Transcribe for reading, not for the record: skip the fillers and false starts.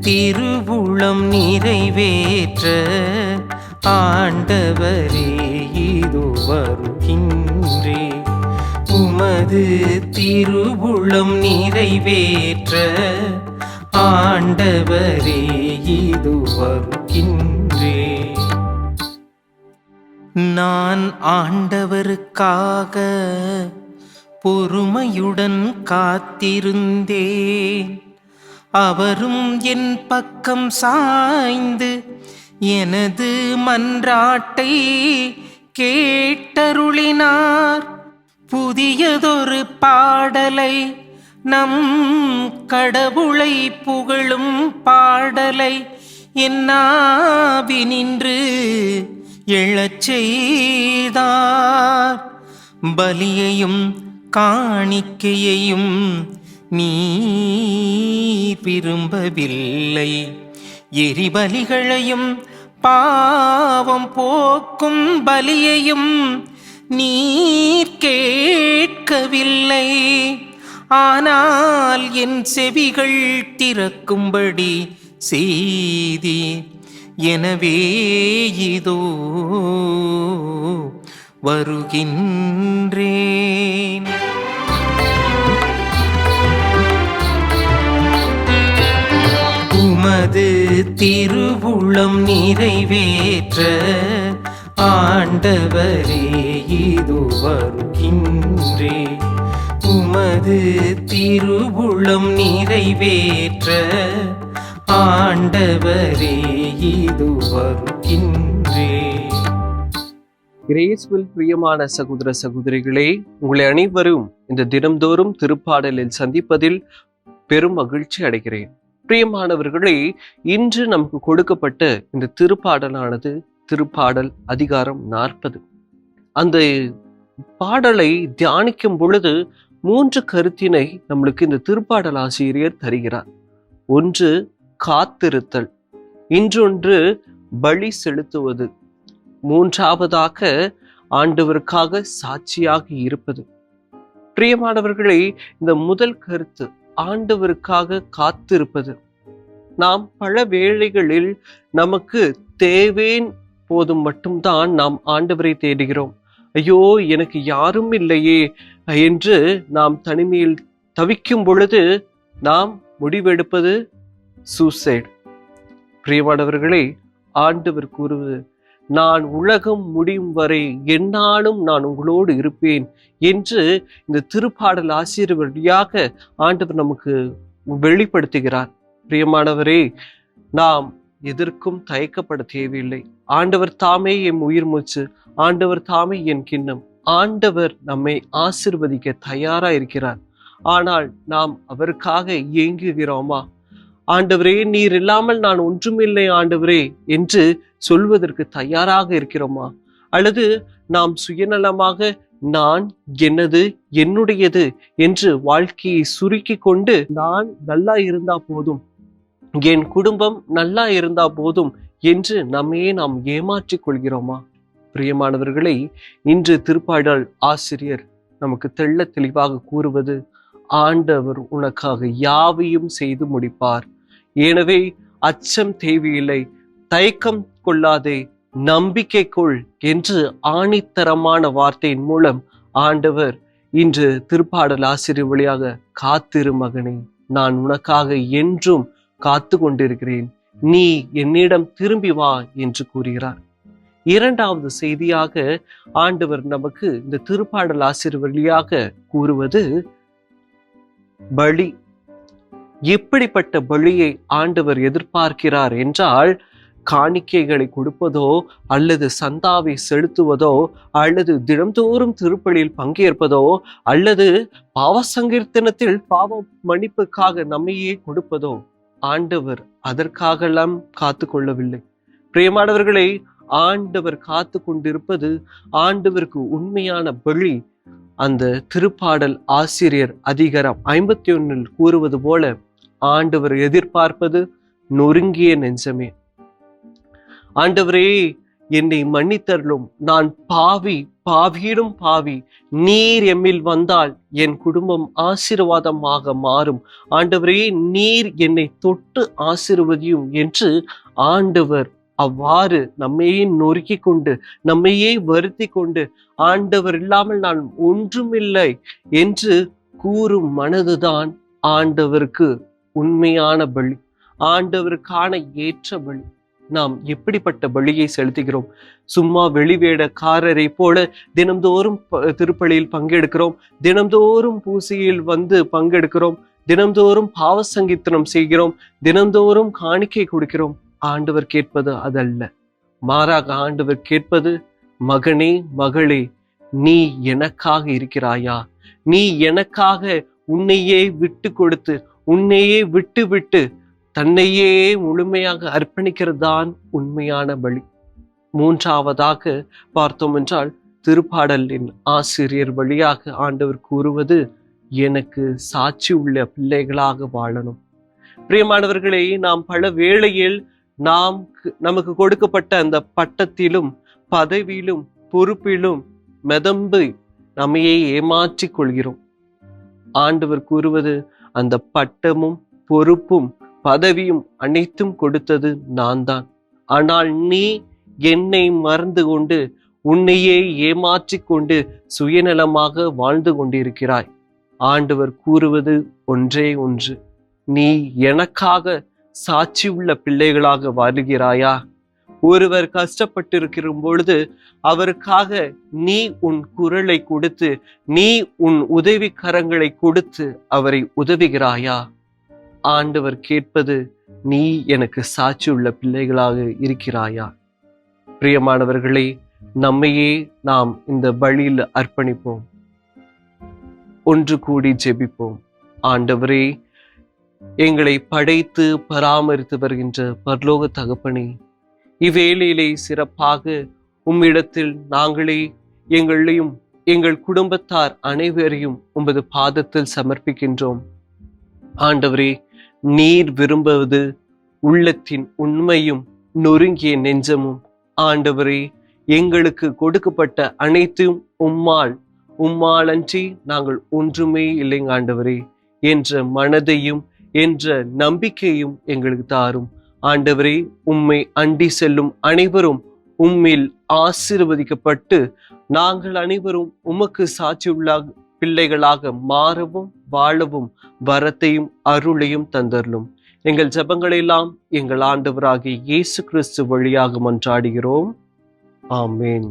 திருவுளம் நிறைவேற்ற ஆண்டவரே இதோ வருகின்றே. உமது திருவுளம் நிறைவேற்ற ஆண்டவரே இதோ வருகின்றே. நான் ஆண்டவருக்காக பொறுமையுடன் காத்திருந்தேன். அவரும் என் பக்கம் சாய்ந்து எனது மன்றாட்டை கேட்டருளினார். புதியதொரு பாடலை, நம் கடவுளை புகழும் பாடலை என் நாவினின்று எழச் செய்தார். பலியையும் காணிக்கையையும் நீர் விரும்பவில்லை, எரிபலிகளையும் பாவம் போக்கும் பலியையும் நீர் கேட்கவில்லை. ஆனால் என் செவிகள் திறக்கும்படி செய்தீர். எனவே இதோ வருகின்றேன். உமது திருவுளம் நிறைவேற்ற ஆண்டவரே இதோ வருகின்றே. உமது திருவுளம் நிறைவேற்ற ஆண்டவரே இதோ வருகின்றே. கிரேஸ்வில் பிரியமான சகோதர சகோதரிகளே, உங்களை அனைவரும் இந்த தினம்தோறும் திருப்பாடலில் சந்திப்பதில் பெரும் மகிழ்ச்சி அடைகிறேன். பிரியமானவர்களே, இன்று நமக்கு கொடுக்கப்பட்ட இந்த திருப்பாடலானது திருப்பாடல் அதிகாரம் 40. அந்த பாடலை தியானிக்கும் பொழுது 3 கருத்தினை நம்மளுக்கு இந்த திருப்பாடல் ஆசிரியர் தருகிறார். ஒன்று காத்திருத்தல், இன்னொன்று பலி செலுத்துவது, மூன்றாவதாக ஆண்டவருக்காக சாட்சியாக இருப்பது. பிரியமானவர்களே, இந்த முதல் கருத்து ஆண்டவருக்காக காத்திருப்பது. நாம் பல வேளைகளில் நமக்கு தேவேன் போதும் மட்டும்தான் நாம் ஆண்டவரை தேடுகிறோம். ஐயோ, எனக்கு யாரும் இல்லையே என்று நாம் தனிமையில் தவிக்கும் பொழுது நாம் முடிவெடுப்பது சூசைட். பிரியமானவர்களே, ஆண்டவர் கூறுவது, நான் உலகம் முடியும் வரை எந்நாளும் நான் உங்களோடு இருப்பேன் என்று இந்த திருப்பாடல் ஆசிரியர் வழியாக ஆண்டவர் நமக்கு வெளிப்படுத்துகிறார். பிரியமானவரே, நாம் எதற்கும் தயக்கப்பட தேவையில்லை. ஆண்டவர் தாமே என் உயிர் மூச்சு, ஆண்டவர் தாமே என் கிண்ணம். ஆண்டவர் நம்மை ஆசீர்வதிக்க தயாரா இருக்கிறார். ஆனால் நாம் அவருக்காக இயங்குகிறோமா? ஆண்டவரே, நீர் இல்லாமல் நான் ஒன்றுமில்லை ஆண்டவரே என்று சொல்வதற்கு தயாராக இருக்கிறோமா? அல்லது நாம் சுயநலமாக நான், எனது, என்னுடையது என்று வாழ்க்கையை சுருக்கி கொண்டு நான் நல்லா இருந்தா போதும், என் குடும்பம் நல்லா இருந்தா போதும் என்று நம்மையே நாம் ஏமாற்றிக் கொள்கிறோமா? பிரியமானவர்களை, இன்று திருப்பாடல் ஆசிரியர் நமக்கு தெள்ள தெளிவாக கூறுவது, ஆண்டவர் உனக்காக யாவையும் செய்து முடிப்பார். எனவே அச்சம் தேவையில்லை, தயக்கம் கொள்ளாதே, நம்பிக்கை கொள் என்று ஆணித்தரமான வார்த்தையின் மூலம் ஆண்டவர் இன்று திருப்பாடல் ஆசிரியர் வழியாக, காத்திரு மகனே, நான் உனக்காக என்றும் காத்து கொண்டிருக்கிறேன், நீ என்னிடம் திரும்பி வா என்று கூறுகிறார். இரண்டாவது செய்தியாக ஆண்டவர் நமக்கு இந்த திருப்பாடல் ஆசிரியர் வழியாக கூறுவது பலி. எப்படிப்பட்ட பலியை ஆண்டவர் எதிர்பார்க்கிறார் என்றால், காணிக்கைகளை கொடுப்பதோ அல்லது சந்தாவை செலுத்துவதோ அல்லது தினம்தோறும் திருப்பலியில் பங்கேற்பதோ அல்லது பாவ சங்கீர்த்தனத்தில் பாவ மன்னிப்புக்காக நம்மையே கொடுப்பதோ ஆண்டவர் அதற்காகலாம் காத்து கொள்ளவில்லை. பிரியமானவர்களை, ஆண்டவர் காத்து கொண்டிருப்பது ஆண்டவருக்கு உண்மையான பலி. அந்த திருப்பாடல் ஆசிரியர் அதிகாரம் 51 கூறுவது போல, ஆண்டவர் எதிர்பார்ப்பது நொறுங்கிய நெஞ்சமே. ஆண்டவரே, என்னை மன்னித்தருளும், நான் பாவி, பாவியிலும் பாவி, நீர் எம்மில் வந்தால் என் குடும்பம் ஆசீர்வாதமாக மாறும். ஆண்டவரே, நீர் என்னை தொட்டு ஆசீர்வதியும் என்று ஆண்டவர் அவ்வாறு நம்மையே நொறுக்கி கொண்டு, நம்மையே வருத்தி கொண்டு, ஆண்டவர் இல்லாமல் நான் ஒன்றுமில்லை என்று கூறும் மனதுதான் ஆண்டவருக்கு உண்மையான பலி, ஆண்டவருக்கான ஏற்ற பலி. நாம் எப்படிப்பட்ட பலியை செலுத்துகிறோம்? சும்மா வெளிவேடக்காரரை போல தினம்தோறும் திருப்பலியில் பங்கெடுக்கிறோம், தினம்தோறும் பூசையில் வந்து பங்கெடுக்கிறோம், தினம்தோறும் பாவ சங்கீர்த்தனம் செய்கிறோம், தினம்தோறும் காணிக்கை கொடுக்கிறோம். ஆண்டவர் கேட்பது அதல்ல. மாறாக ஆண்டவர் கேட்பது, மகனே மகளே, நீ எனக்காக இருக்கிறாயா? நீ எனக்காக உன்னையே விட்டு கொடுத்து, உன்னையே விட்டு விட்டு தன்னையே முழுமையாக அர்ப்பணிக்கிறதுதான் உண்மையான பலி. மூன்றாவதாக பார்த்தோம் என்றால், திருப்பாடலின் ஆசிரியர் வழியாக ஆண்டவர் கூறுவது, எனக்கு சாட்சி உள்ள பிள்ளைகளாக வாழணும். பிரியமானவர்களே, நாம் பல வேளையில் நமக்கு கொடுக்கப்பட்ட அந்த பட்டத்திலும் பதவியிலும் பொறுப்பிலும் மிதந்து நம்மையே ஏமாற்றிக் கொள்கிறோம். ஆண்டவர் கூறுவது, அந்த பட்டமும் பொறுப்பும் பதவியும் அனைத்தும் கொடுத்தது நான் தான். ஆனால் நீ என்னை மறந்து கொண்டு உன்னையே ஏமாற்றிக் கொண்டு சுயநலமாக வாழ்ந்து கொண்டிருக்கிறாய். ஆண்டவர் கூறுவது ஒன்றே ஒன்று, நீ எனக்காக சாட்சி உள்ள பிள்ளைகளாக வாழுகிறாயா? ஒருவர் கஷ்டப்பட்டிருக்கிற பொழுது அவருக்காக நீ உன் குரலை கொடுத்து, நீ உன் உதவி கரங்களை கொடுத்து அவரை உதவுகிறாயா? ஆண்டவர் கேட்பது, நீ எனக்கு சாட்சி உள்ள பிள்ளைகளாக இருக்கிறாயா? பிரியமானவர்களே, நம்மையே நாம் இந்த பலியில் அர்ப்பணிப்போம். ஒன்று கூடி ஜெபிப்போம். ஆண்டவரே, எங்களை படைத்து பராமரித்து வருகின்ற பரலோக தகப்பனே, இவ்வேளையிலே சிறப்பாக உம்மிடத்தில் நாங்களே எங்களையும் எங்கள் குடும்பத்தார் அனைவரையும் உமது பாதத்தில் சமர்ப்பிக்கின்றோம். ஆண்டவரே, நீர் விரும்புவது உள்ளத்தின் உண்மையும் நொறுங்கிய நெஞ்சமும். ஆண்டவரே, எங்களுக்கு கொடுக்கப்பட்ட அனைத்தும் உம்மால் அன்றி நாங்கள் ஒன்றுமே இல்லைங்க ஆண்டவரே என்ற மனதையும் என்ற நம்பிக்கையும் எங்களுக்கு தாரும். ஆண்டவரே, உம்மை அண்டி செல்லும் அனைவரும் உம்மில் ஆசீர்வதிக்கப்பட்டு நாங்கள் அனைவரும் உமக்கு சாட்சியுள்ள பிள்ளைகளாக மாறவும் வாழவும் வரத்தையும் அருளையும் தந்தருளும். எங்கள் ஜெபங்களெல்லாம் எங்கள் ஆண்டவராகிய இயேசு கிறிஸ்து வழியாக மன்றாடுகிறோம். ஆமென்.